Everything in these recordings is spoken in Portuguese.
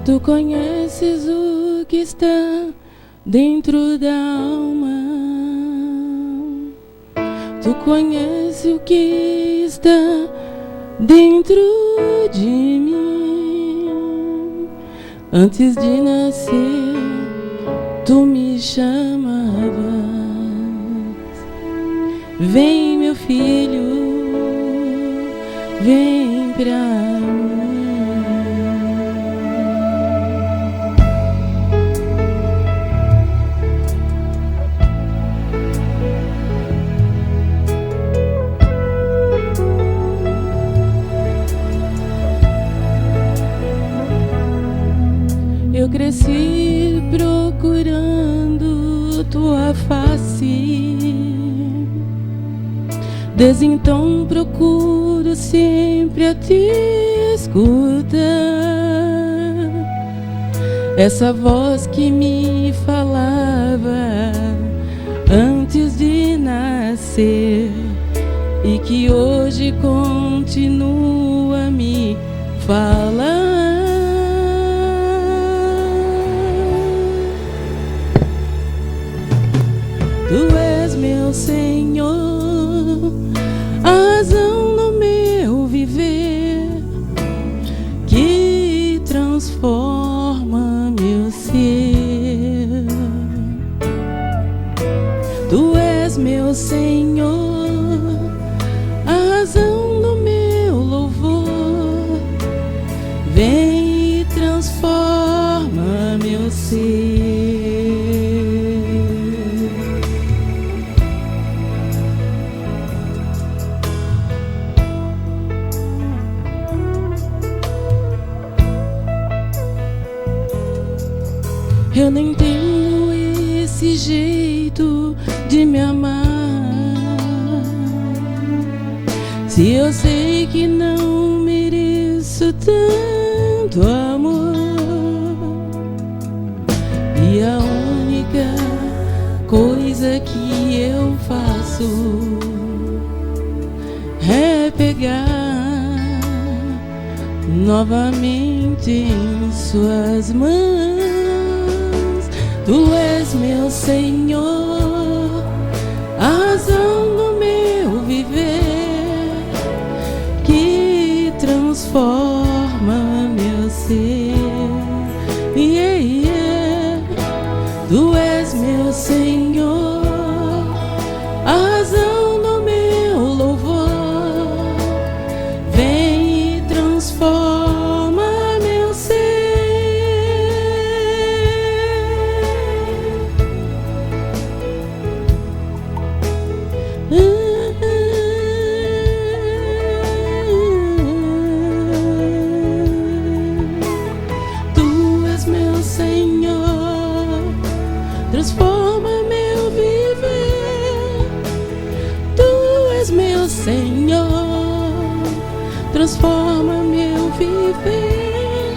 Tu conheces o que está dentro da alma. Tu conheces o que está dentro de mim. Antes de nascer, tu me chamavas. Vem, meu filho, vem pra mim. Eu cresci procurando tua face, desde então procuro sempre a te escutar. Essa voz que me falava antes de nascer e que hoje continua a me falar. Tu és meu Senhor, a razão do meu viver, que transforma meu ser. Tu és meu Senhor, a razão do meu louvor, vem e transforma meu ser. Eu nem tenho esse jeito de me amar, se eu sei que não mereço tanto amor. E a única coisa que eu faço é pegar novamente em suas mãos. Tu és meu Senhor, a razão do meu viver, que transforma meu ser. Yeah, yeah. Tu és meu Senhor, a razão do meu louvor, vem e transforma meu ser. Tu és meu Senhor, transforma meu viver. Tu és meu Senhor, transforma meu viver.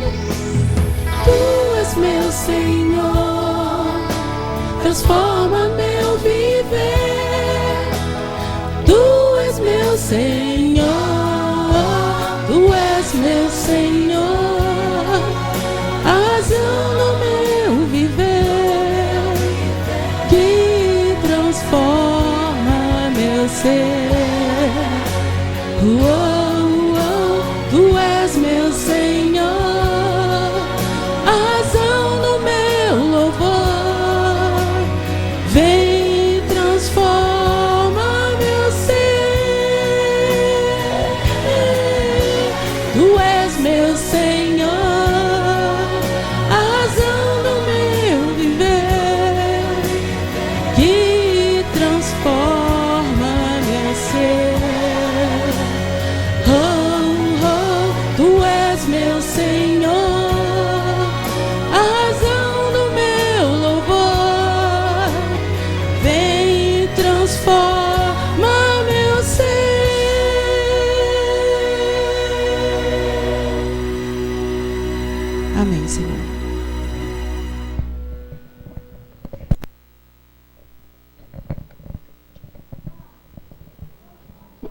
Tu és meu Senhor, transforma meu viver. Tu és meu Senhor, tu és meu Senhor, a razão do meu viver, que transforma meu ser. Tu és meu Senhor, a razão do meu louvor, vem e transforma meu ser. Tu és meu Senhor, a razão do meu viver, que transforma meu ser. Tu és meu Senhor, a razão do meu louvor, vem e transforma meu ser. Amém, Senhor.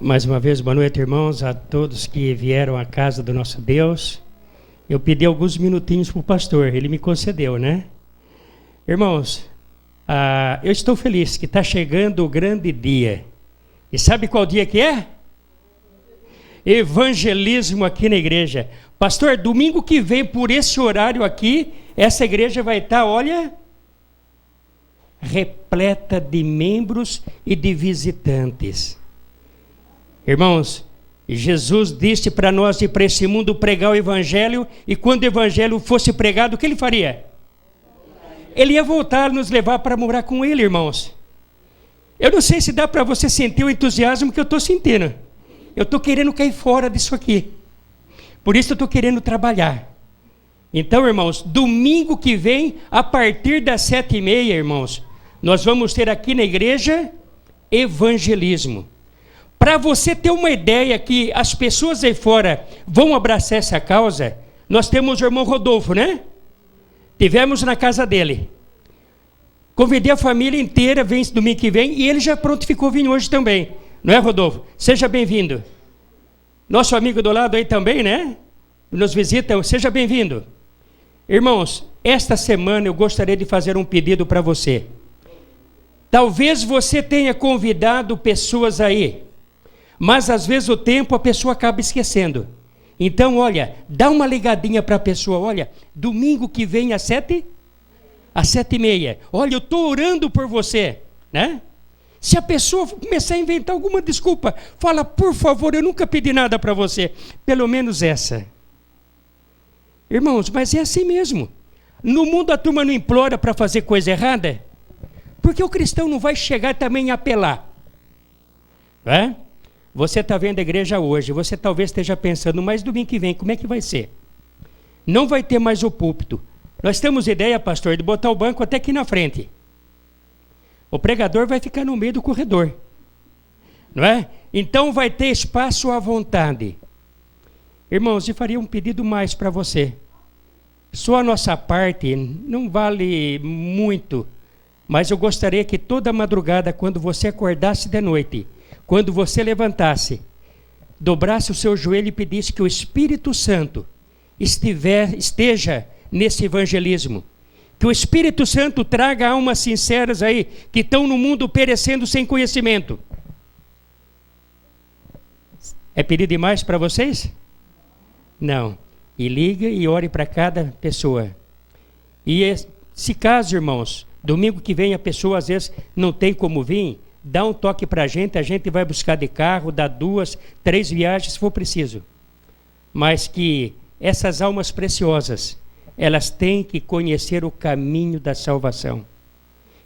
Mais uma vez, boa noite, irmãos, a todos que vieram à casa do nosso Deus. Eu pedi alguns minutinhos para o pastor, ele me concedeu, né? Irmãos, eu estou feliz que está chegando o grande dia. E sabe qual dia que é? Evangelismo aqui na igreja. Pastor, domingo que vem, por esse horário aqui, essa igreja vai estar, olha, repleta de membros e de visitantes. Irmãos, Jesus disse para nós ir para esse mundo pregar o evangelho, e quando o evangelho fosse pregado, o que ele faria? Ele ia voltar, nos levar para morar com ele, irmãos. Eu não sei se dá para você sentir o entusiasmo que eu estou sentindo. Eu estou querendo cair fora disso aqui. Por isso eu estou querendo trabalhar. Então, irmãos, domingo que vem, a partir das 7h30, irmãos, nós vamos ter aqui na igreja evangelismo. Para você ter uma ideia que as pessoas aí fora vão abraçar essa causa, nós temos o irmão Rodolfo, né? Tivemos na casa dele. Convidei a família inteira, vem domingo que vem, e ele já prontificou vir hoje também. Não é, Rodolfo? Seja bem-vindo. Nosso amigo do lado aí também, né? Nos visita, seja bem-vindo. Irmãos, esta semana eu gostaria de fazer um pedido para você. Talvez você tenha convidado pessoas aí, mas às vezes o tempo a pessoa acaba esquecendo. Então, olha, dá uma ligadinha para a pessoa, olha, domingo que vem às 7h30. Olha, eu estou orando por você, né? Se a pessoa começar a inventar alguma desculpa, fala, por favor, eu nunca pedi nada para você. Pelo menos essa. Irmãos, mas é assim mesmo. No mundo a turma não implora para fazer coisa errada, porque o cristão não vai chegar também a apelar. Não é? Você está vendo a igreja hoje, você talvez esteja pensando, mas domingo que vem, como é que vai ser? Não vai ter mais o púlpito. Nós temos ideia, pastor, de botar o banco até aqui na frente. O pregador vai ficar no meio do corredor. Não é? Então vai ter espaço à vontade. Irmãos, eu faria um pedido mais para você. Só a nossa parte não vale muito, mas eu gostaria que toda madrugada, quando você acordasse de noite, quando você levantasse, dobrasse o seu joelho e pedisse que o Espírito Santo esteja nesse evangelismo. Que o Espírito Santo traga almas sinceras aí, que estão no mundo perecendo sem conhecimento. É pedido demais para vocês? Não. E liga e ore para cada pessoa. E se caso, irmãos, domingo que vem a pessoa às vezes não tem como vir, dá um toque para a gente vai buscar de carro, dá 2, 3 viagens se for preciso. Mas que essas almas preciosas, elas têm que conhecer o caminho da salvação.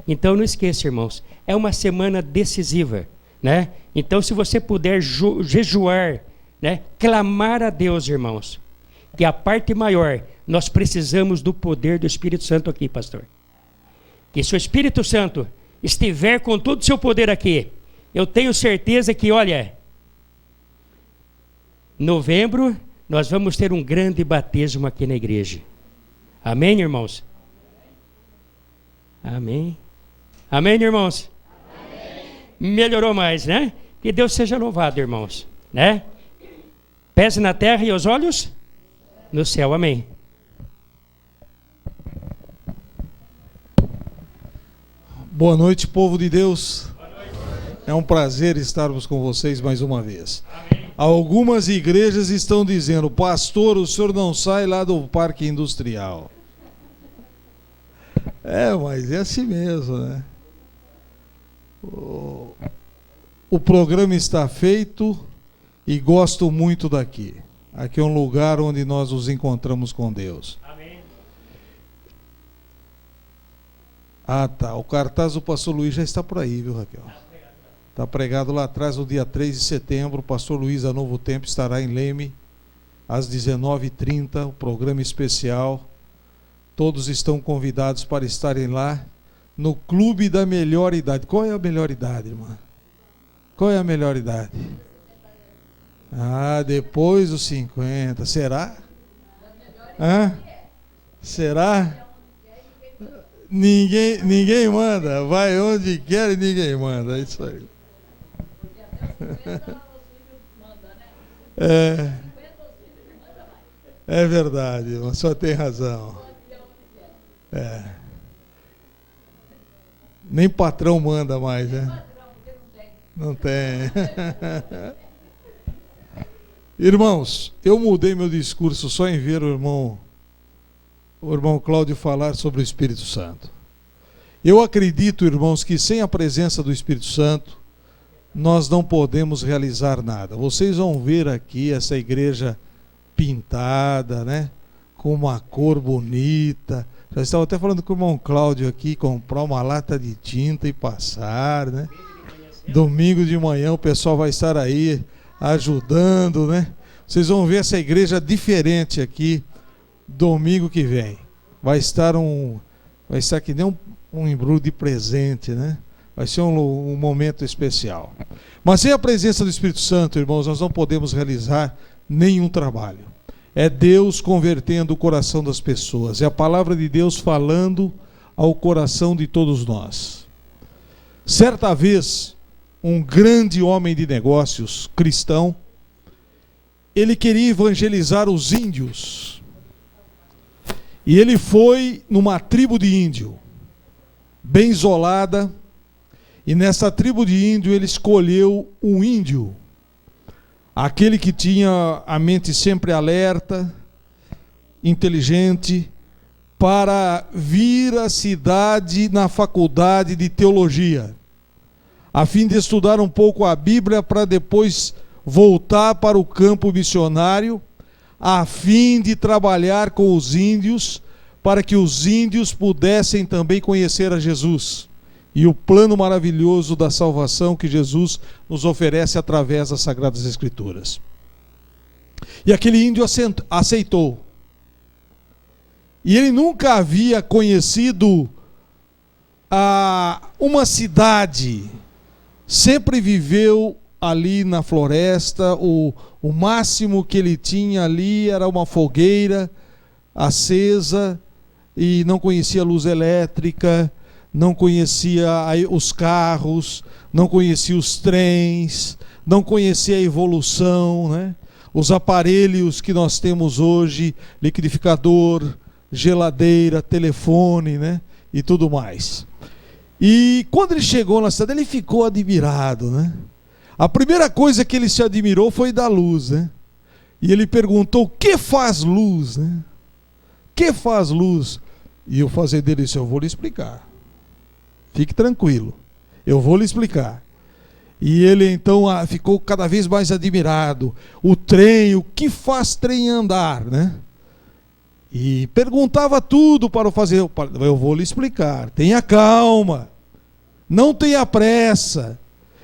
Então não esqueça, irmãos, é uma semana decisiva, né? Então se você puder jejuar, né? Clamar a Deus, irmãos, que a parte maior, nós precisamos do poder do Espírito Santo aqui, pastor. Que se o Espírito Santo estiver com todo o seu poder aqui, eu tenho certeza que, olha, novembro, nós vamos ter um grande batismo aqui na igreja. Amém, irmãos? Amém. Amém, irmãos? Amém. Melhorou mais, né? Que Deus seja louvado, irmãos, né? Pés na terra e os olhos no céu. Amém. Boa noite, povo de Deus. Boa noite. É um prazer estarmos com vocês mais uma vez. Amém. Algumas igrejas estão dizendo, pastor, o senhor não sai lá do parque industrial. Mas é assim mesmo, né? O programa está feito e gosto muito daqui. Aqui é um lugar onde nós nos encontramos com Deus. Amém. Tá. O cartaz do pastor Luiz já está por aí, viu, Raquel? Está pregado lá atrás, no dia 3 de setembro. O pastor Luiz, a Novo Tempo, estará em Leme, às 19h30, o programa especial. Todos estão convidados para estarem lá, no Clube da Melhor Idade. Qual é a melhor idade, irmã? Qual é a melhor idade? Depois dos 50. Será? Será? Ninguém manda. Vai onde quer e ninguém manda. É isso aí. É verdade, irmão, o senhor tem razão. Nem patrão manda mais, né? Não tem. Irmãos, eu mudei meu discurso só em ver o irmão Cláudio falar sobre o Espírito Santo. Eu acredito, irmãos, que sem a presença do Espírito Santo, nós não podemos realizar nada. Vocês vão ver aqui essa igreja pintada, né? Com uma cor bonita. Já estava até falando com o irmão Cláudio aqui, comprar uma lata de tinta e passar, né? Domingo de manhã o pessoal vai estar aí ajudando, né? Vocês vão ver essa igreja diferente aqui domingo que vem. Vai estar que nem um embrulho de presente, né? Vai ser um momento especial. Mas sem a presença do Espírito Santo, irmãos, nós não podemos realizar nenhum trabalho. É Deus convertendo o coração das pessoas. É a palavra de Deus falando ao coração de todos nós. Certa vez, um grande homem de negócios, cristão, ele queria evangelizar os índios. E ele foi numa tribo de índio, bem isolada, e nessa tribo de índio ele escolheu um índio, aquele que tinha a mente sempre alerta, inteligente, para vir à cidade na faculdade de teologia, a fim de estudar um pouco a Bíblia para depois voltar para o campo missionário, a fim de trabalhar com os índios, para que os índios pudessem também conhecer a Jesus e o plano maravilhoso da salvação que Jesus nos oferece através das Sagradas Escrituras. E aquele índio aceitou. E ele nunca havia conhecido uma cidade, sempre viveu ali na floresta, o máximo que ele tinha ali era uma fogueira acesa, e não conhecia luz elétrica, não conhecia os carros, não conhecia os trens, não conhecia a evolução, né? Os aparelhos que nós temos hoje, liquidificador, geladeira, telefone, né? E tudo mais. E quando ele chegou na cidade, ele ficou admirado, né? A primeira coisa que ele se admirou foi da luz, né? E ele perguntou: o que faz luz, né? O que faz luz? E o fazendeiro disse: eu vou lhe explicar. Fique tranquilo, eu vou lhe explicar. E ele então ficou cada vez mais admirado. O trem, o que faz trem andar, né? E perguntava tudo para o fazendeiro: eu vou lhe explicar, tenha calma, não tenha pressa,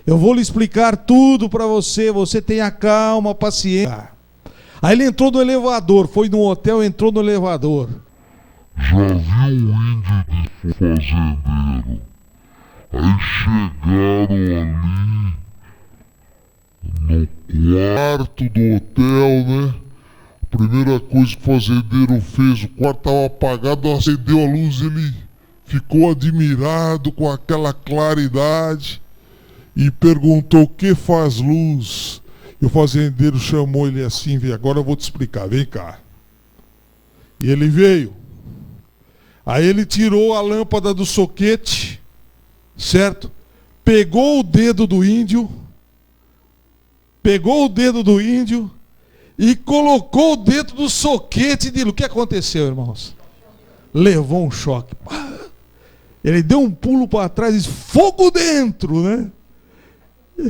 eu vou lhe explicar tudo para você, você tenha calma, paciência. Aí ele entrou no elevador, foi num hotel, entrou no elevador. Já viu um índio de fazendeiro? Aí chegaram ali no quarto do hotel, né? A primeira coisa que o fazendeiro fez, o quarto estava apagado, acendeu a luz, ele ficou admirado com aquela claridade e perguntou: o que faz luz? E o fazendeiro chamou ele assim: vem, agora eu vou te explicar, vem cá. E ele veio. Aí ele tirou a lâmpada do soquete, certo? Pegou o dedo do índio e colocou dentro do soquete de luz. O que aconteceu, irmãos? Levou um choque. Ele deu um pulo para trás e disse: fogo dentro, né?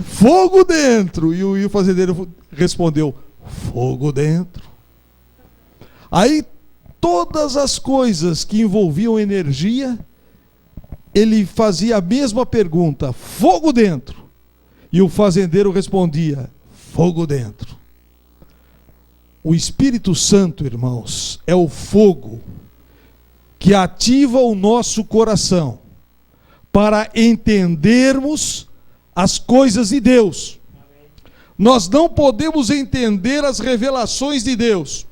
Fogo dentro. E o fazendeiro respondeu: fogo dentro. Aí todas as coisas que envolviam energia, ele fazia a mesma pergunta: fogo dentro. E o fazendeiro respondia: fogo dentro. O Espírito Santo, irmãos, é o fogo que ativa o nosso coração para entendermos as coisas de Deus. Nós não podemos entender as revelações de Deus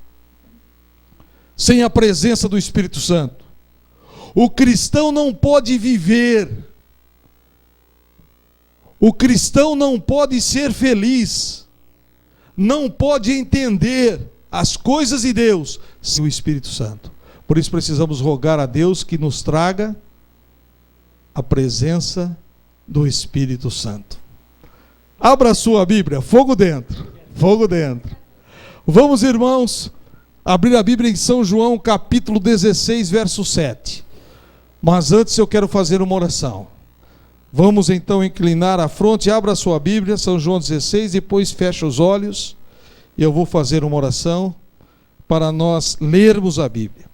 sem a presença do Espírito Santo. O cristão não pode viver, o cristão não pode ser feliz, não pode entender as coisas de Deus sem o Espírito Santo. Por isso precisamos rogar a Deus que nos traga a presença do Espírito Santo. Abra a sua Bíblia, fogo dentro, fogo dentro. Vamos, irmãos, abrir a Bíblia em São João, capítulo 16, verso 7. Mas antes eu quero fazer uma oração. Vamos então inclinar a fronte, abra a sua Bíblia, São João 16, depois fecha os olhos. E eu vou fazer uma oração para nós lermos a Bíblia.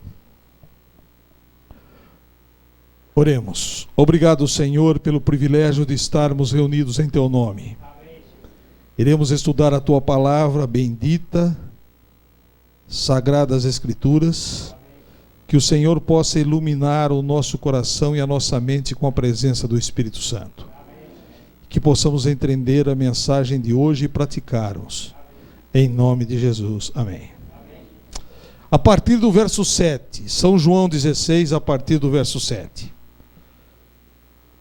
Oremos. Obrigado, Senhor, pelo privilégio de estarmos reunidos em Teu nome. Iremos estudar a Tua palavra bendita, sagradas Escrituras, que o Senhor possa iluminar o nosso coração e a nossa mente com a presença do Espírito Santo. Que possamos entender a mensagem de hoje e praticarmos. Em nome de Jesus. Amém. A partir do verso 7, São João 16, a partir do verso 7.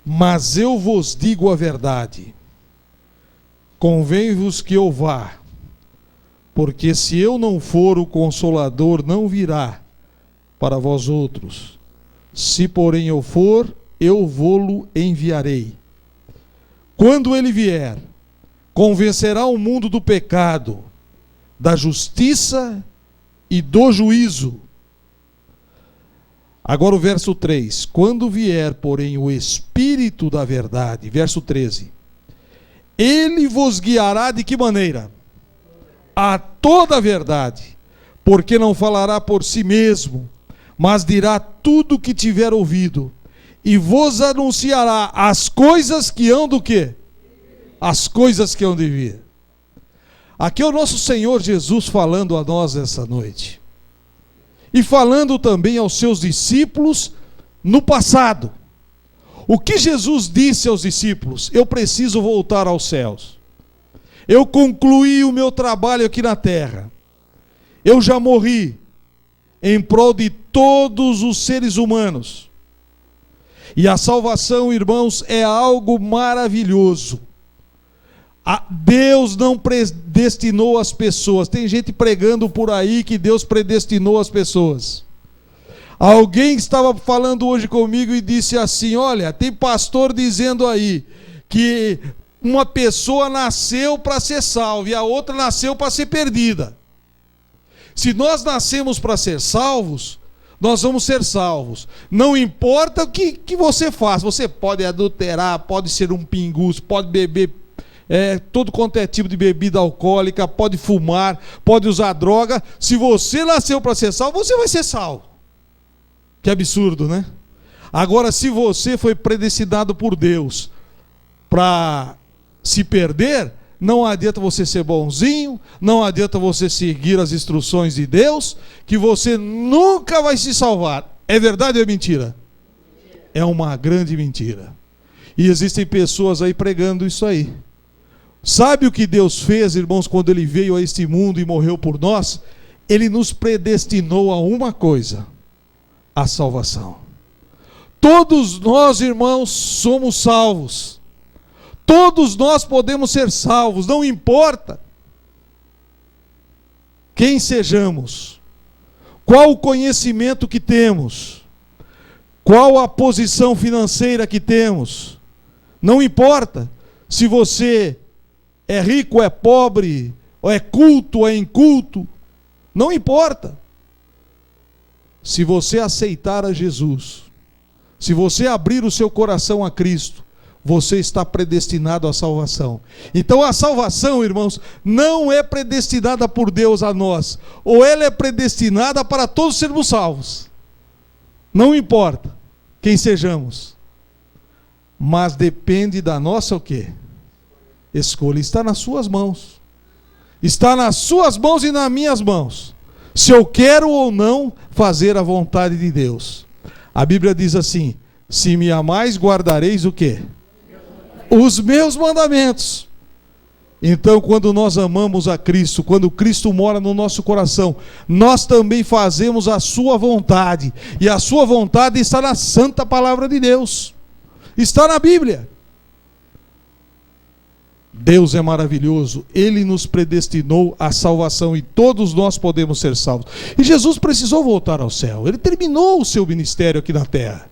Mas eu vos digo a verdade, convém-vos que eu vá, porque se eu não for, o Consolador não virá para vós outros. Se porém eu for, eu vô-lo enviarei. Quando ele vier, convencerá o mundo do pecado, da justiça e do juízo. Agora o verso 3. Quando vier, porém, o Espírito da verdade, verso 13, ele vos guiará de que maneira? A toda a verdade, porque não falará por si mesmo, mas dirá tudo o que tiver ouvido, e vos anunciará as coisas que hão do quê? As coisas que hão de vir. Aqui é o nosso Senhor Jesus falando a nós essa noite. E falando também aos seus discípulos no passado. O que Jesus disse aos discípulos? Eu preciso voltar aos céus. Eu concluí o meu trabalho aqui na terra. Eu já morri em prol de todos os seres humanos. E a salvação, irmãos, é algo maravilhoso. Deus não predestinou as pessoas. Tem gente pregando por aí que Deus predestinou as pessoas. Alguém estava falando hoje comigo e disse assim: olha, tem pastor dizendo aí que uma pessoa nasceu para ser salva e a outra nasceu para ser perdida. Se nós nascemos para ser salvos, nós vamos ser salvos. Não importa o que você faz. Você pode adulterar, pode ser um pingus, pode beber todo quanto é tipo de bebida alcoólica, pode fumar, pode usar droga. Se você nasceu para ser salvo, você vai ser salvo. Que absurdo, né? Agora, se você foi predestinado por Deus para se perder, não adianta você ser bonzinho, não adianta você seguir as instruções de Deus, que você nunca vai se salvar. É verdade ou é mentira? É uma grande mentira. E existem pessoas aí pregando isso aí. Sabe o que Deus fez, irmãos, quando Ele veio a este mundo e morreu por nós? Ele nos predestinou a uma coisa: a salvação. Todos nós, irmãos, somos salvos. Todos nós podemos ser salvos, não importa quem sejamos, qual o conhecimento que temos, qual a posição financeira que temos, não importa se você é rico, é pobre, ou é culto, ou é inculto, não importa. Se você aceitar a Jesus, se você abrir o seu coração a Cristo, você está predestinado à salvação. Então a salvação, irmãos, não é predestinada por Deus a nós, ou ela é predestinada para todos sermos salvos. Não importa quem sejamos, mas depende da nossa o quê? Escolha. Está nas suas mãos. Está nas suas mãos e nas minhas mãos. Se eu quero ou não fazer a vontade de Deus. A Bíblia diz assim: se me amais, guardareis o quê? Os meus mandamentos. Então, quando nós amamos a Cristo, quando Cristo mora no nosso coração, nós também fazemos a sua vontade. E a sua vontade está na santa palavra de Deus. Está na Bíblia. Deus é maravilhoso, Ele nos predestinou à salvação e todos nós podemos ser salvos. E Jesus precisou voltar ao céu, Ele terminou o seu ministério aqui na terra.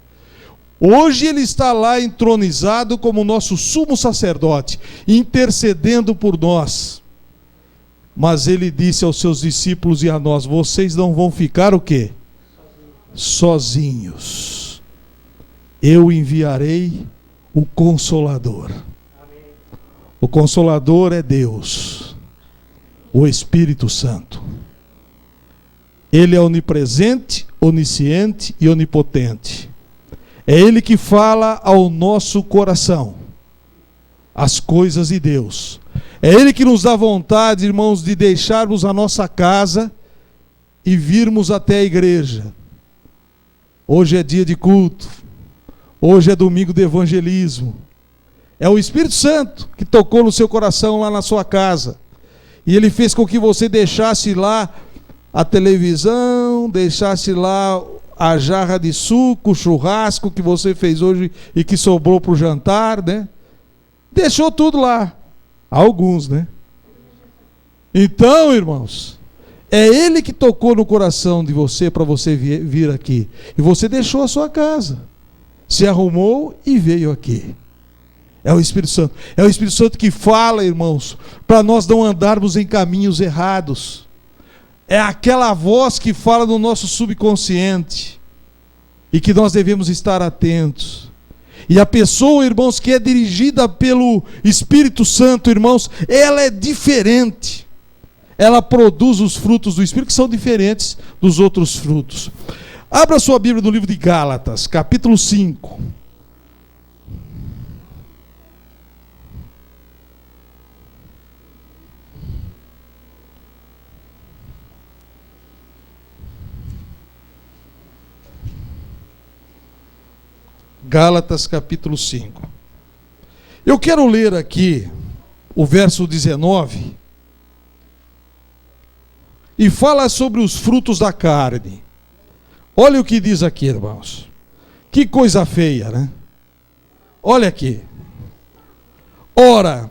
Hoje Ele está lá entronizado como nosso sumo sacerdote, intercedendo por nós. Mas Ele disse aos seus discípulos e a nós: vocês não vão ficar o quê? Sozinhos. Eu enviarei o Consolador. O Consolador é Deus, o Espírito Santo. Ele é onipresente, onisciente e onipotente. É Ele que fala ao nosso coração as coisas de Deus. É Ele que nos dá vontade, irmãos, de deixarmos a nossa casa e virmos até a igreja. Hoje é dia de culto. Hoje é domingo de evangelismo. É o Espírito Santo que tocou no seu coração lá na sua casa. E Ele fez com que você deixasse lá a televisão, deixasse lá a jarra de suco, o churrasco que você fez hoje e que sobrou para o jantar, né? Deixou tudo lá. Alguns, né? Então, irmãos, é Ele que tocou no coração de você para você vir aqui. E você deixou a sua casa, se arrumou e veio aqui. É o Espírito Santo. É o Espírito Santo que fala, irmãos, para nós não andarmos em caminhos errados. É aquela voz que fala no nosso subconsciente e que nós devemos estar atentos. E a pessoa, irmãos, que é dirigida pelo Espírito Santo, irmãos, ela é diferente. Ela produz os frutos do Espírito que são diferentes dos outros frutos. Abra sua Bíblia no livro de Gálatas, capítulo 5. Gálatas capítulo 5. Eu quero ler aqui o verso 19 e fala sobre os frutos da carne. Olha o que diz aqui, irmãos. Que coisa feia, né? Olha aqui. Ora,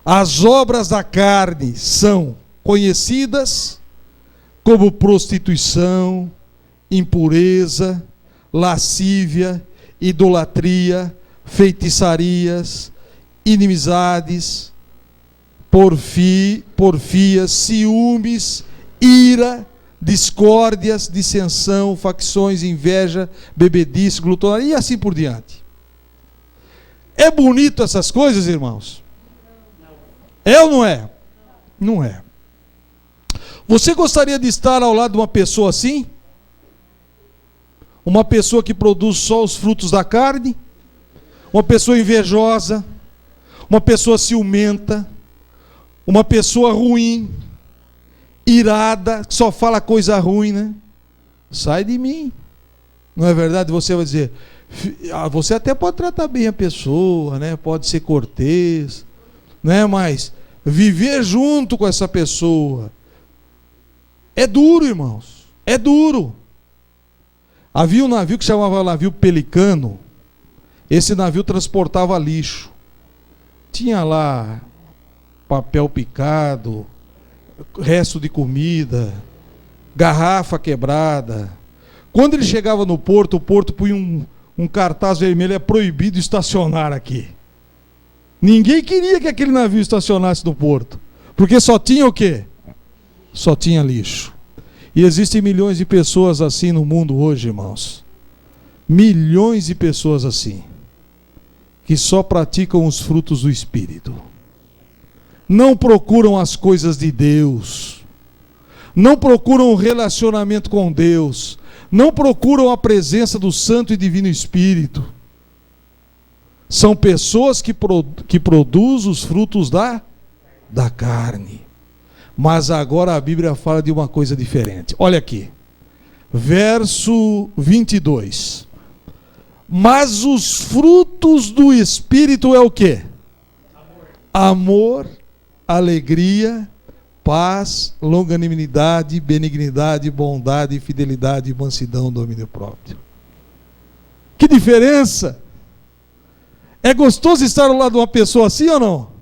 as obras da carne são conhecidas como prostituição, impureza, lascívia, idolatria, feitiçarias, inimizades, porfias, ciúmes, ira, discórdias, dissensão, facções, inveja, bebedice, glutonaria e assim por diante. É bonito essas coisas, irmãos? É ou não é? Não é. Você gostaria de estar ao lado de uma pessoa assim? Uma pessoa que produz só os frutos da carne? Uma pessoa invejosa? Uma pessoa ciumenta? Uma pessoa ruim? Irada? Que só fala coisa ruim, né? Sai de mim. Não é verdade? Você vai dizer, você até pode tratar bem a pessoa, né? Pode ser cortês, né? Mas viver junto com essa pessoa é duro, irmãos. É duro. Havia um navio que chamava navio Pelicano. Esse navio transportava lixo. Tinha lá papel picado, resto de comida, garrafa quebrada. Quando ele chegava no porto, o porto punha um cartaz vermelho: é proibido estacionar aqui. Ninguém queria que aquele navio estacionasse no porto, porque só tinha o quê? Só tinha lixo. E existem milhões de pessoas assim no mundo hoje, irmãos. Milhões de pessoas assim, que só praticam os frutos do Espírito. Não procuram as coisas de Deus. Não procuram um relacionamento com Deus. Não procuram a presença do Santo e Divino Espírito. São pessoas que produzem os frutos da carne. Mas agora a Bíblia fala de uma coisa diferente. Olha aqui. Verso 22. Mas os frutos do Espírito é o quê? Amor, alegria, paz, longanimidade, benignidade, bondade, fidelidade, mansidão, domínio próprio. Que diferença! É gostoso estar ao lado de uma pessoa assim ou não?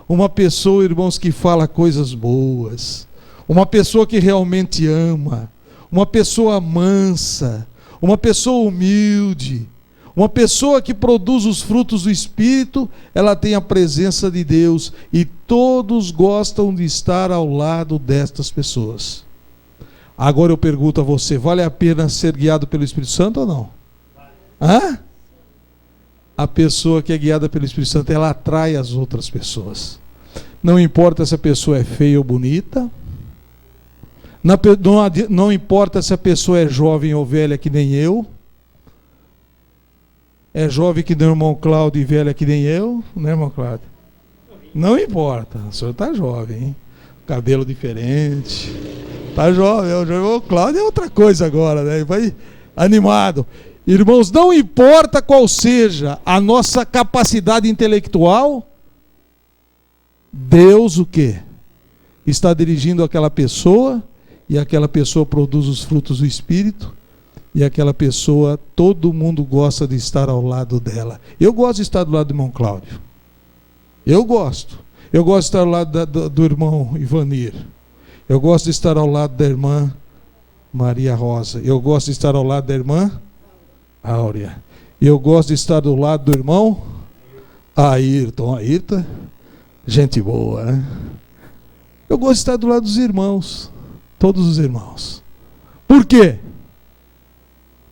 Uma pessoa, irmãos, que fala coisas boas, uma pessoa que realmente ama, uma pessoa mansa, uma pessoa humilde, uma pessoa que produz os frutos do Espírito, ela tem a presença de Deus e todos gostam de estar ao lado destas pessoas. Agora eu pergunto a você, vale a pena ser guiado pelo Espírito Santo ou não? A pessoa que é guiada pelo Espírito Santo, ela atrai as outras pessoas. Não importa se a pessoa é feia ou bonita, não importa se a pessoa é jovem ou velha que nem eu, é jovem que nem o irmão Cláudio e velha que nem eu, né, irmão Cláudio? Não importa, o senhor está jovem, hein? Cabelo diferente, está jovem, o irmão Cláudio é outra coisa agora, né? Vai animado. Irmãos, não importa qual seja a nossa capacidade intelectual, Deus o quê? Está dirigindo aquela pessoa, e aquela pessoa produz os frutos do Espírito, e aquela pessoa, todo mundo gosta de estar ao lado dela. Eu gosto de estar do lado do irmão Cláudio. Eu gosto de estar ao lado do irmão Ivanir. Eu gosto de estar ao lado da irmã Maria Rosa. Eu gosto de estar ao lado da irmã Áurea. Eu gosto de estar do lado do irmão Ayrton. Ayrton, gente boa, né? Eu gosto de estar do lado dos irmãos. Todos os irmãos. Por quê?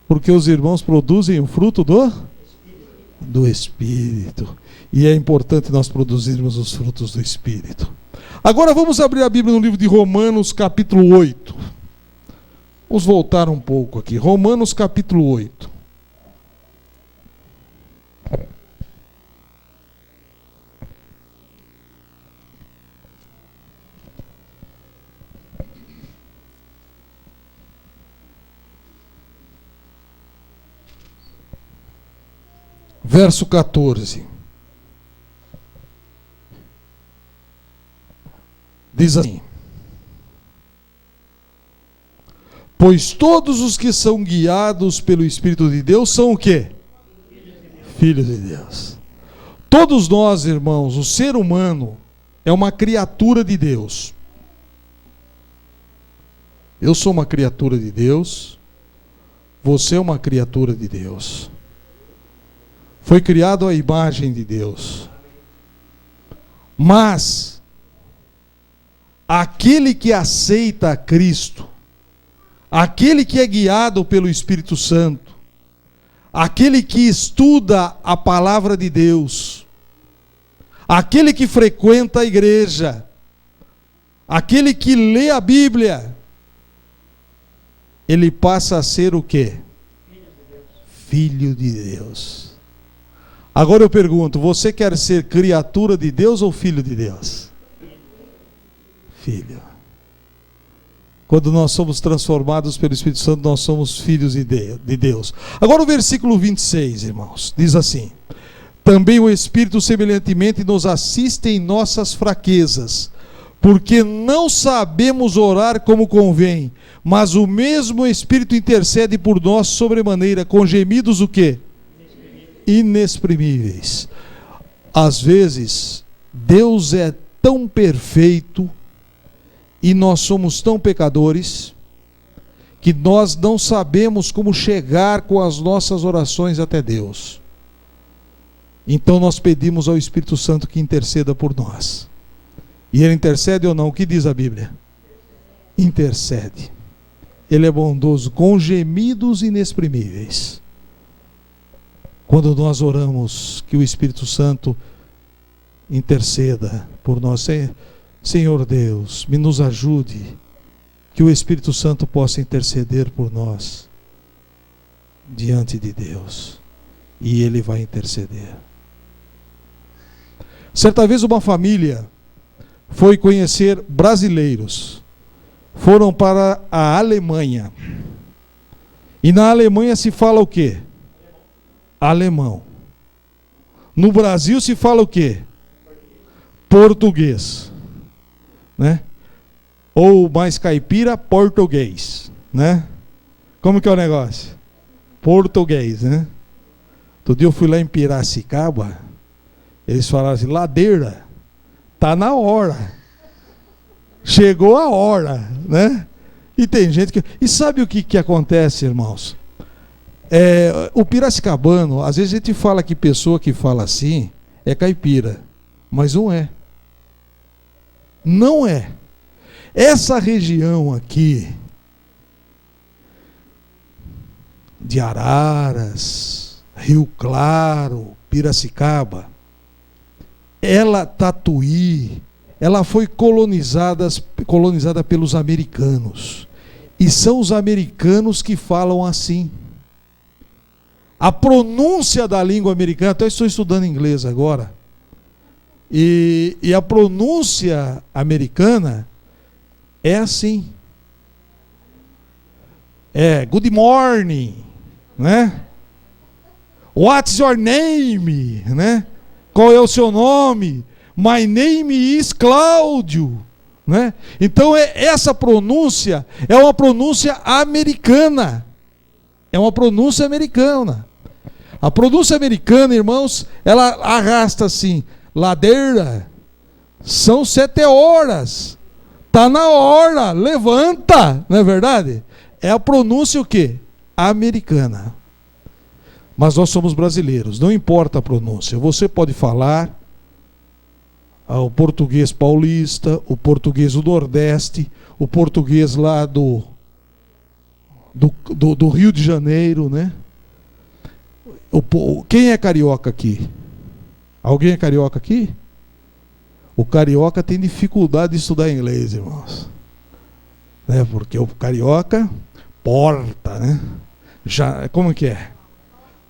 Porque os irmãos produzem o fruto do Espírito. E é importante nós produzirmos os frutos do Espírito. Agora vamos abrir a Bíblia no livro de Romanos, capítulo 8. Vamos voltar um pouco aqui. Romanos, capítulo 8. Verso 14. Diz assim: pois todos os que são guiados pelo Espírito de Deus são o quê? Filhos de Deus. Todos nós, irmãos, o ser humano é uma criatura de Deus. Eu sou uma criatura de Deus. Você é uma criatura de Deus. Foi criado à imagem de Deus. Mas aquele que aceita a Cristo, aquele que é guiado pelo Espírito Santo, aquele que estuda a palavra de Deus, aquele que frequenta a igreja, aquele que lê a Bíblia, ele passa a ser o quê? Filho de Deus. Agora eu pergunto, você quer ser criatura de Deus ou filho de Deus? Filho. Quando nós somos transformados pelo Espírito Santo, nós somos filhos de Deus. Agora o versículo 26, irmãos, diz assim: também o Espírito semelhantemente nos assiste em nossas fraquezas, porque não sabemos orar como convém, mas o mesmo Espírito intercede por nós sobremaneira, com gemidos o quê? Inexprimíveis. Às vezes, Deus é tão perfeito e nós somos tão pecadores que nós não sabemos como chegar com as nossas orações até Deus. Então nós pedimos ao Espírito Santo que interceda por nós. E Ele intercede ou não? O que diz a Bíblia? Intercede. Ele é bondoso, com gemidos inexprimíveis. Quando nós oramos, que o Espírito Santo interceda por nós. Senhor Deus, me nos ajude, que o Espírito Santo possa interceder por nós diante de Deus. E Ele vai interceder. Certa vez uma família foi conhecer brasileiros. Foram para a Alemanha. E na Alemanha se fala o quê? Alemão. No Brasil se fala o quê? Português, né? Ou mais caipira, português, né? Como que é o negócio? Português, né? Outro dia eu fui lá em Piracicaba Eles falaram assim, ladeira, tá na hora. Chegou a hora, né? E tem gente que... E sabe o que acontece, irmãos? O piracicabano, às vezes a gente fala que pessoa que fala assim é caipira, mas não é. Não é. Essa região aqui, de Araras, Rio Claro, Piracicaba, Tatuí, ela foi colonizada pelos americanos. E são os americanos que falam assim. A pronúncia da língua americana, até estou estudando inglês agora, e a pronúncia americana é assim. Good morning, né? What's your name, né? Qual é o seu nome? My name is Cláudio, né? Então essa pronúncia é uma pronúncia americana. É uma pronúncia americana. A pronúncia americana, irmãos, ela arrasta assim, ladeira, são 7 horas, tá na hora, levanta, não é verdade? É a pronúncia o quê? Americana. Mas nós somos brasileiros, não importa a pronúncia. Você pode falar o português paulista, o português do Nordeste, o português lá do Rio de Janeiro, né? Quem é carioca aqui? Alguém é carioca aqui? O carioca tem dificuldade de estudar inglês, irmãos. Né? Porque o carioca, porta, né? Como que é?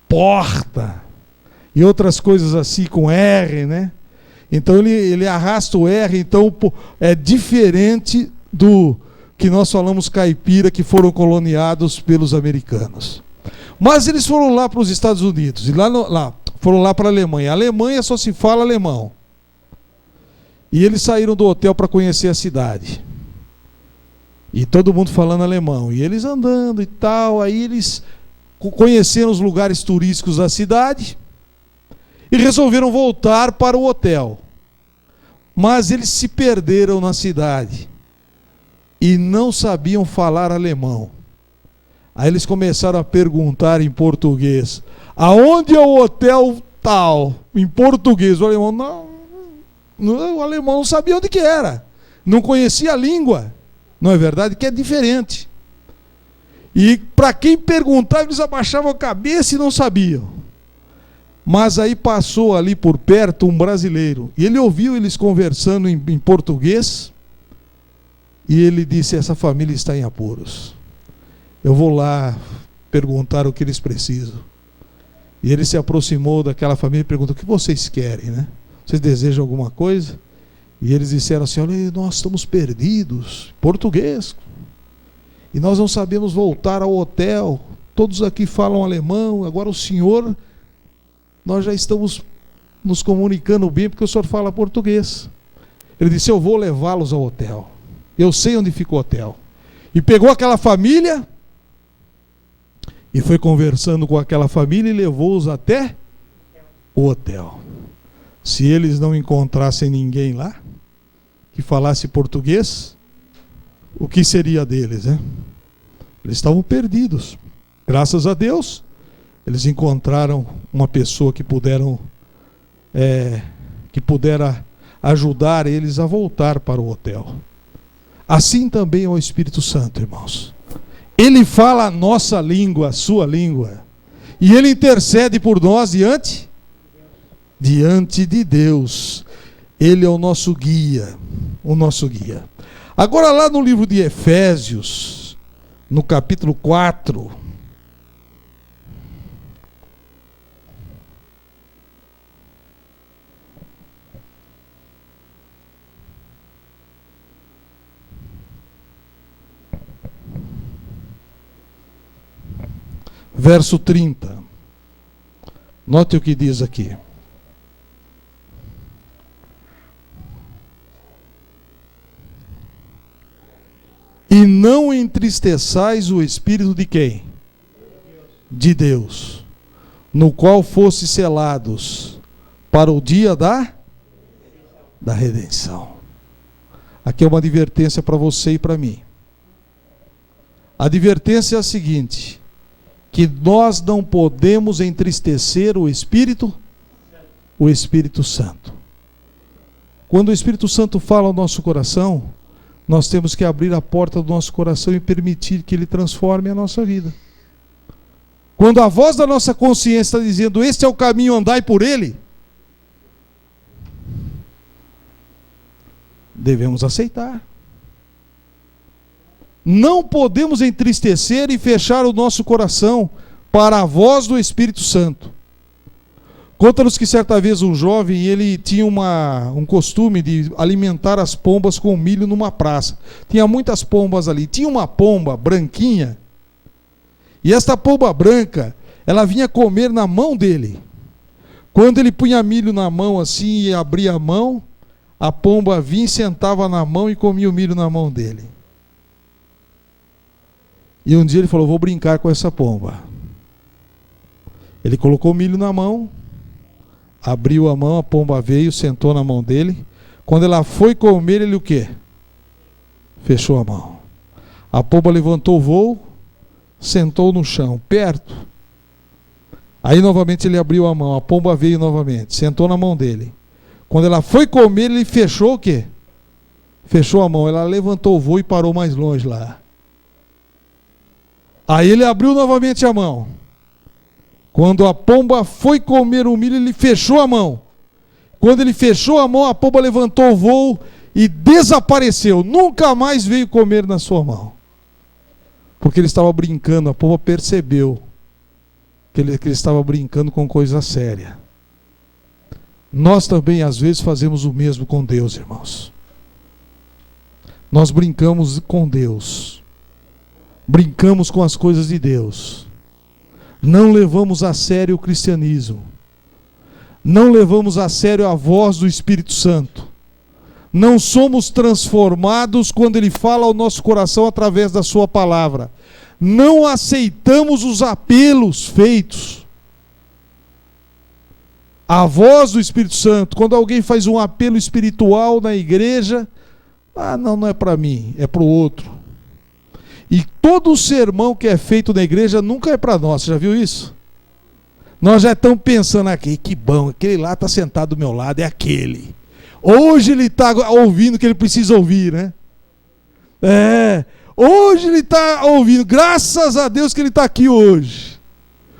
Porta. E outras coisas assim com R, né? Então ele arrasta o R, então é diferente do que nós falamos caipira, que foram coloniados pelos americanos. Mas eles foram lá para os Estados Unidos, e foram lá para a Alemanha. A Alemanha só se fala alemão. E eles saíram do hotel para conhecer a cidade. E todo mundo falando alemão. E eles andando e tal, aí eles conheceram os lugares turísticos da cidade e resolveram voltar para o hotel. Mas eles se perderam na cidade e não sabiam falar alemão. Aí eles começaram a perguntar em português: aonde é o hotel tal? Em português. O alemão o alemão não sabia onde que era. Não conhecia a língua. Não é verdade? Que é diferente. E para quem perguntava, eles abaixavam a cabeça e não sabiam. Mas aí passou ali por perto um brasileiro. E ele ouviu eles conversando em português. E ele disse: essa família está em apuros. Eu vou lá perguntar o que eles precisam. E ele se aproximou daquela família e perguntou: o que vocês querem, né? Vocês desejam alguma coisa? E eles disseram assim: olha, nós estamos perdidos, português, e nós não sabemos voltar ao hotel. Todos aqui falam alemão. Agora o senhor, nós já estamos nos comunicando bem porque o senhor fala português. Ele disse: eu vou levá-los ao hotel. Eu sei onde fica o hotel. E pegou aquela família e foi conversando com aquela família e levou-os até o hotel. Se eles não encontrassem ninguém lá que falasse português, o que seria deles, né? Eles estavam perdidos. Graças a Deus, eles encontraram uma pessoa que pudera ajudar eles a voltar para o hotel. Assim também é o Espírito Santo, irmãos. Ele fala a nossa língua, a sua língua, e ele intercede por nós diante de Deus. Ele é o nosso guia, Agora lá no livro de Efésios, no capítulo 4, verso 30. Note o que diz aqui. E não entristeçais o Espírito de quem? De Deus, no qual fostes selados para o dia da redenção. Aqui é uma advertência para você e para mim. A advertência é a seguinte: que nós não podemos entristecer o Espírito Santo. Quando o Espírito Santo fala ao nosso coração, nós temos que abrir a porta do nosso coração e permitir que Ele transforme a nossa vida. Quando a voz da nossa consciência está dizendo: este é o caminho, andai por ele, devemos aceitar. Não podemos entristecer e fechar o nosso coração para a voz do Espírito Santo. Conta-nos que certa vez um jovem, ele tinha um costume de alimentar as pombas com milho numa praça. Tinha muitas pombas ali. Tinha uma pomba branquinha, e esta pomba branca, ela vinha comer na mão dele. Quando ele punha milho na mão assim e abria a mão, a pomba vinha e sentava na mão e comia o milho na mão dele. E um dia ele falou: vou brincar com essa pomba. Ele colocou o milho na mão, abriu a mão, a pomba veio, sentou na mão dele. Quando ela foi comer, ele o quê? Fechou a mão. A pomba levantou o voo, sentou no chão, perto. Aí novamente ele abriu a mão, a pomba veio novamente, sentou na mão dele. Quando ela foi comer, ele fechou o quê? Fechou a mão. Ela levantou o voo e parou mais longe lá. Aí ele abriu novamente a mão. Quando a pomba foi comer o milho, ele fechou a mão. Quando ele fechou a mão, a pomba levantou o voo e desapareceu. Nunca mais veio comer na sua mão. Porque ele estava brincando, a pomba percebeu que ele estava brincando com coisa séria. Nós também às vezes fazemos o mesmo com Deus, irmãos. Nós brincamos com Deus. Brincamos com as coisas de Deus. Não levamos a sério o cristianismo. Não levamos a sério a voz do Espírito Santo. Não somos transformados quando Ele fala ao nosso coração através da Sua palavra. Não aceitamos os apelos feitos. A voz do Espírito Santo, quando alguém faz um apelo espiritual na igreja, não é para mim, é para o outro. E todo sermão que é feito na igreja nunca é para nós, você já viu isso? Nós já estamos pensando aqui, que bom, aquele lá está sentado do meu lado, é aquele. Hoje ele está ouvindo o que ele precisa ouvir, né? Hoje ele está ouvindo, graças a Deus que ele está aqui hoje.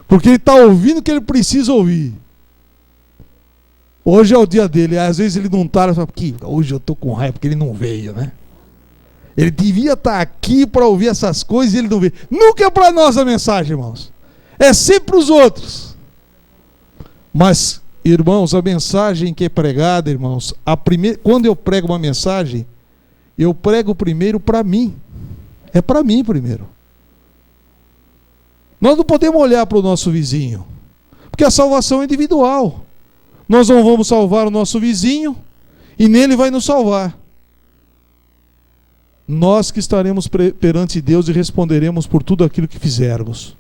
Porque ele está ouvindo o que ele precisa ouvir. Hoje é o dia dele, às vezes ele não está, hoje eu estou com raiva porque ele não veio, né? Ele devia estar aqui para ouvir essas coisas e ele não veio. Nunca é para nós a mensagem, irmãos. É sempre para os outros. Mas, irmãos, a mensagem que é pregada, irmãos, quando eu prego uma mensagem, eu prego primeiro para mim. É para mim primeiro. Nós não podemos olhar para o nosso vizinho, porque a salvação é individual. Nós não vamos salvar o nosso vizinho e nele vai nos salvar. Nós que estaremos perante Deus e responderemos por tudo aquilo que fizermos.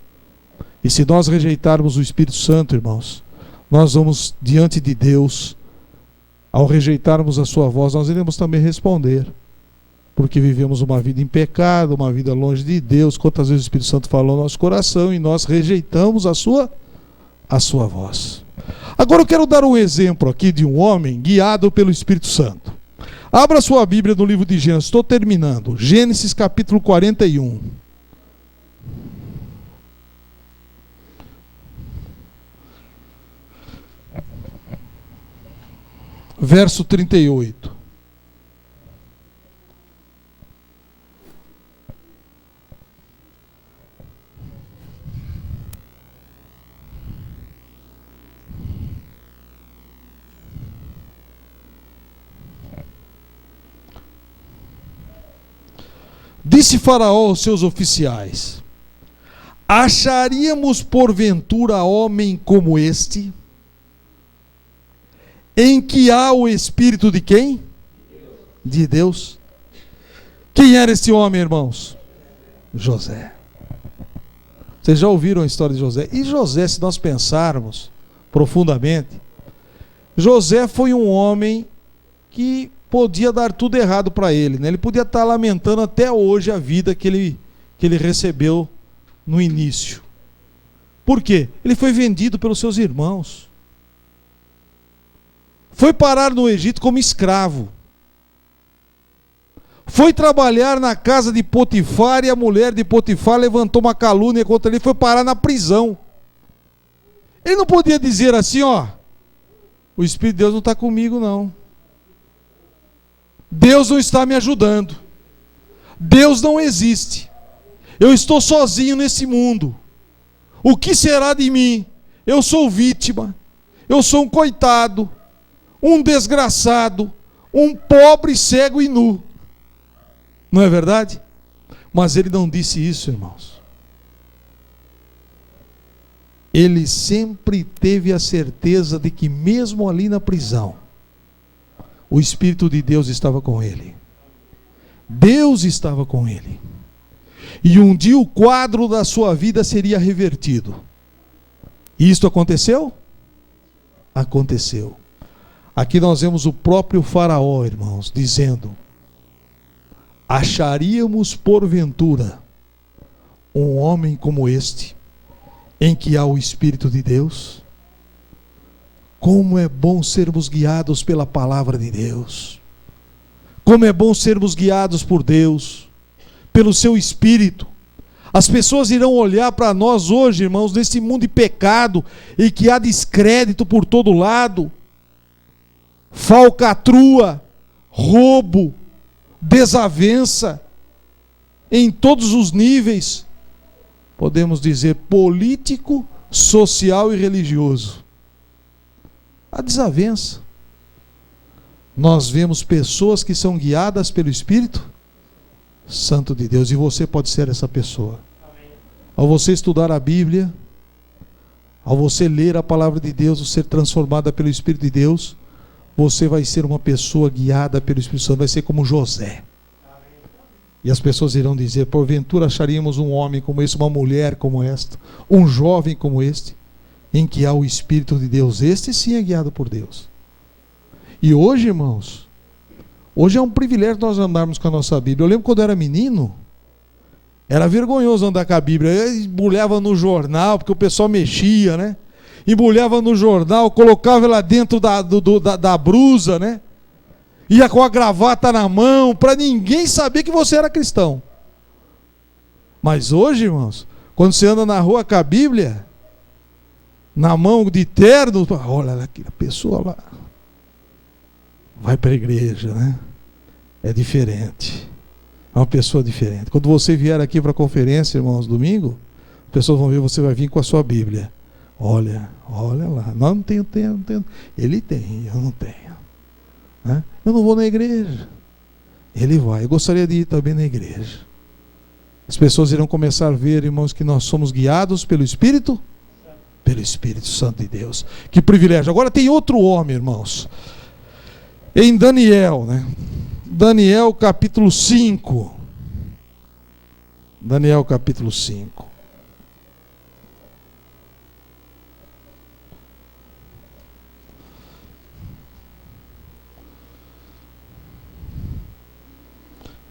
E se nós rejeitarmos o Espírito Santo, irmãos, nós vamos diante de Deus, ao rejeitarmos a sua voz, nós iremos também responder. Porque vivemos uma vida em pecado, uma vida longe de Deus. Quantas vezes o Espírito Santo falou no nosso coração e nós rejeitamos a sua voz. Agora eu quero dar um exemplo aqui de um homem guiado pelo Espírito Santo. Abra sua Bíblia no livro de Gênesis, estou terminando. Gênesis capítulo 41. Verso 38. Disse Faraó aos seus oficiais: acharíamos porventura homem como este, em que há o Espírito de quem? De Deus. Quem era esse homem, irmãos? José. Vocês já ouviram a história de José? E José, se nós pensarmos profundamente, José foi um homem que podia dar tudo errado para ele, né? Ele podia estar lamentando até hoje a vida que ele recebeu no início. Por quê? Ele foi vendido pelos seus irmãos. Foi parar no Egito como escravo. Foi trabalhar na casa de Potifar e a mulher de Potifar levantou uma calúnia contra ele e foi parar na prisão. Ele não podia dizer assim, ó, o Espírito de Deus não está comigo não. Deus não está me ajudando. Deus não existe. Eu estou sozinho nesse mundo. O que será de mim? Eu sou vítima. Eu sou um coitado. Um desgraçado. Um pobre, cego e nu. Não é verdade? Mas ele não disse isso, irmãos. Ele sempre teve a certeza de que mesmo ali na prisão, o Espírito de Deus estava com ele. Deus estava com ele. E um dia o quadro da sua vida seria revertido. E isto aconteceu? Aconteceu. Aqui nós vemos o próprio Faraó, irmãos, dizendo: acharíamos porventura um homem como este, em que há o Espírito de Deus? Como é bom sermos guiados pela palavra de Deus. Como é bom sermos guiados por Deus, pelo seu Espírito. As pessoas irão olhar para nós hoje, irmãos, nesse mundo de pecado, e que há descrédito por todo lado, falcatrua, roubo, desavença, em todos os níveis, podemos dizer político, social e religioso. A desavença. Nós vemos pessoas que são guiadas pelo Espírito Santo de Deus, e você pode ser essa pessoa. Ao você estudar a Bíblia, ao você ler a palavra de Deus, ser transformada pelo Espírito de Deus, você vai ser uma pessoa guiada pelo Espírito Santo, vai ser como José. E as pessoas irão dizer: porventura acharíamos um homem como esse, uma mulher como esta, um jovem como este, em que há o Espírito de Deus. Este sim é guiado por Deus. E hoje, irmãos, hoje é um privilégio nós andarmos com a nossa Bíblia. Eu lembro quando eu era menino, era vergonhoso andar com a Bíblia. Eu embrulhava no jornal, porque o pessoal mexia, né? Embrulhava no jornal, colocava lá dentro da blusa, né? Ia com a gravata na mão, para ninguém saber que você era cristão. Mas hoje, irmãos, quando você anda na rua com a Bíblia na mão, de terno, olha lá, a pessoa lá vai para a igreja, né? É diferente. É uma pessoa diferente. Quando você vier aqui para a conferência, irmãos, domingo, as pessoas vão ver, você vai vir com a sua Bíblia. Olha lá. Não, não tenho. Ele tem, eu não tenho. Né? Eu não vou na igreja. Ele vai. Eu gostaria de ir também na igreja. As pessoas irão começar a ver, irmãos, que nós somos guiados pelo Espírito Santo de Deus. Que privilégio. Agora tem outro homem, irmãos. Em Daniel, né? Daniel capítulo 5. Daniel capítulo 5.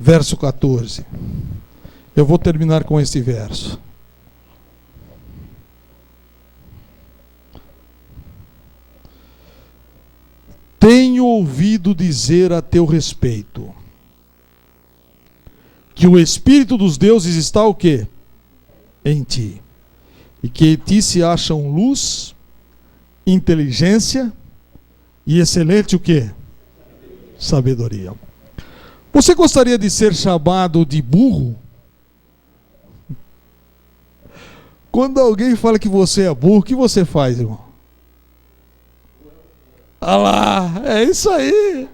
Verso 14. Eu vou terminar com este verso. Tenho ouvido dizer a teu respeito que o Espírito dos deuses está o quê? Em ti. E que em ti se acham luz, inteligência e excelente o quê? Sabedoria. Você gostaria de ser chamado de burro? Quando alguém fala que você é burro, o que você faz, irmão? Ah lá, é isso aí.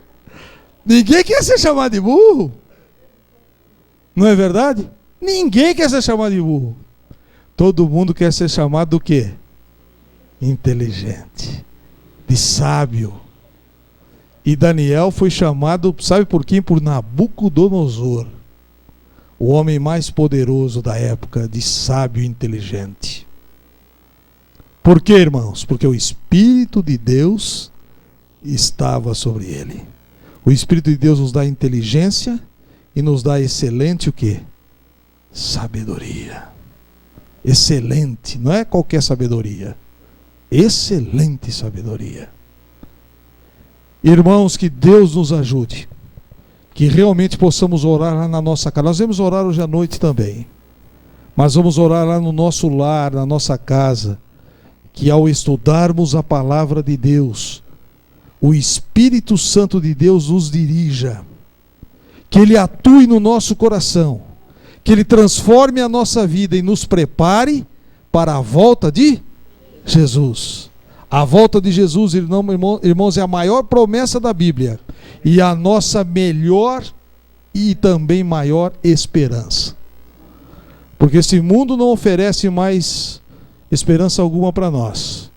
Ninguém quer ser chamado de burro. Não é verdade? Ninguém quer ser chamado de burro. Todo mundo quer ser chamado do quê? Inteligente, de sábio. E Daniel foi chamado, sabe por quem? Por Nabucodonosor, o homem mais poderoso da época, de sábio e inteligente. Por quê, irmãos? Porque o Espírito de Deus estava sobre ele. O Espírito de Deus nos dá inteligência e nos dá excelente o quê? Sabedoria. Excelente, não é qualquer sabedoria. Excelente sabedoria. Irmãos, que Deus nos ajude, que realmente possamos orar lá na nossa casa. Nós vamos orar hoje à noite também, mas vamos orar lá no nosso lar, na nossa casa, que ao estudarmos a palavra de Deus, o Espírito Santo de Deus nos dirija, que Ele atue no nosso coração, que Ele transforme a nossa vida e nos prepare para a volta de Jesus. A volta de Jesus, irmãos, é a maior promessa da Bíblia e a nossa melhor e também maior esperança. Porque esse mundo não oferece mais esperança alguma para nós,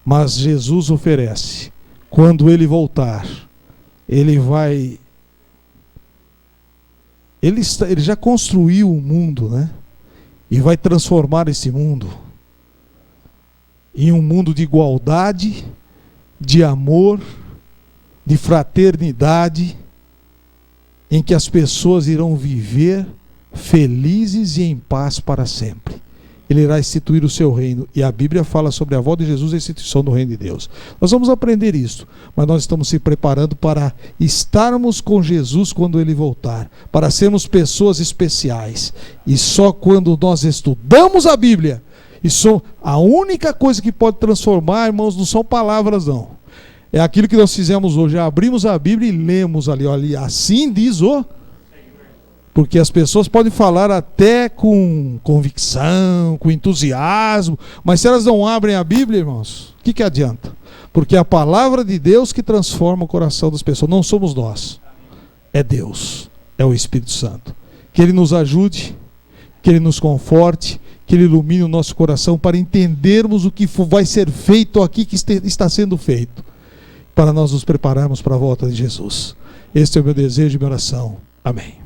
mas Jesus oferece. Quando Ele voltar, Ele já construiu o mundo, né? E vai transformar esse mundo em um mundo de igualdade, de amor, de fraternidade, em que as pessoas irão viver felizes e em paz para sempre. Ele irá instituir o seu reino, e a Bíblia fala sobre a volta de Jesus e a instituição do reino de Deus. Nós vamos aprender isso, mas nós estamos se preparando para estarmos com Jesus quando Ele voltar, para sermos pessoas especiais, e só quando nós estudamos a Bíblia, a única coisa que pode transformar, irmãos, não são palavras não, é aquilo que nós fizemos hoje, abrimos a Bíblia e lemos ali, olha, assim diz o... Porque as pessoas podem falar até com convicção, com entusiasmo, mas se elas não abrem a Bíblia, irmãos, o que adianta? Porque é a palavra de Deus que transforma o coração das pessoas, não somos nós, é Deus, é o Espírito Santo. Que Ele nos ajude, que Ele nos conforte, que Ele ilumine o nosso coração para entendermos o que vai ser feito aqui, que está sendo feito, para nós nos prepararmos para a volta de Jesus. Este é o meu desejo e minha oração. Amém.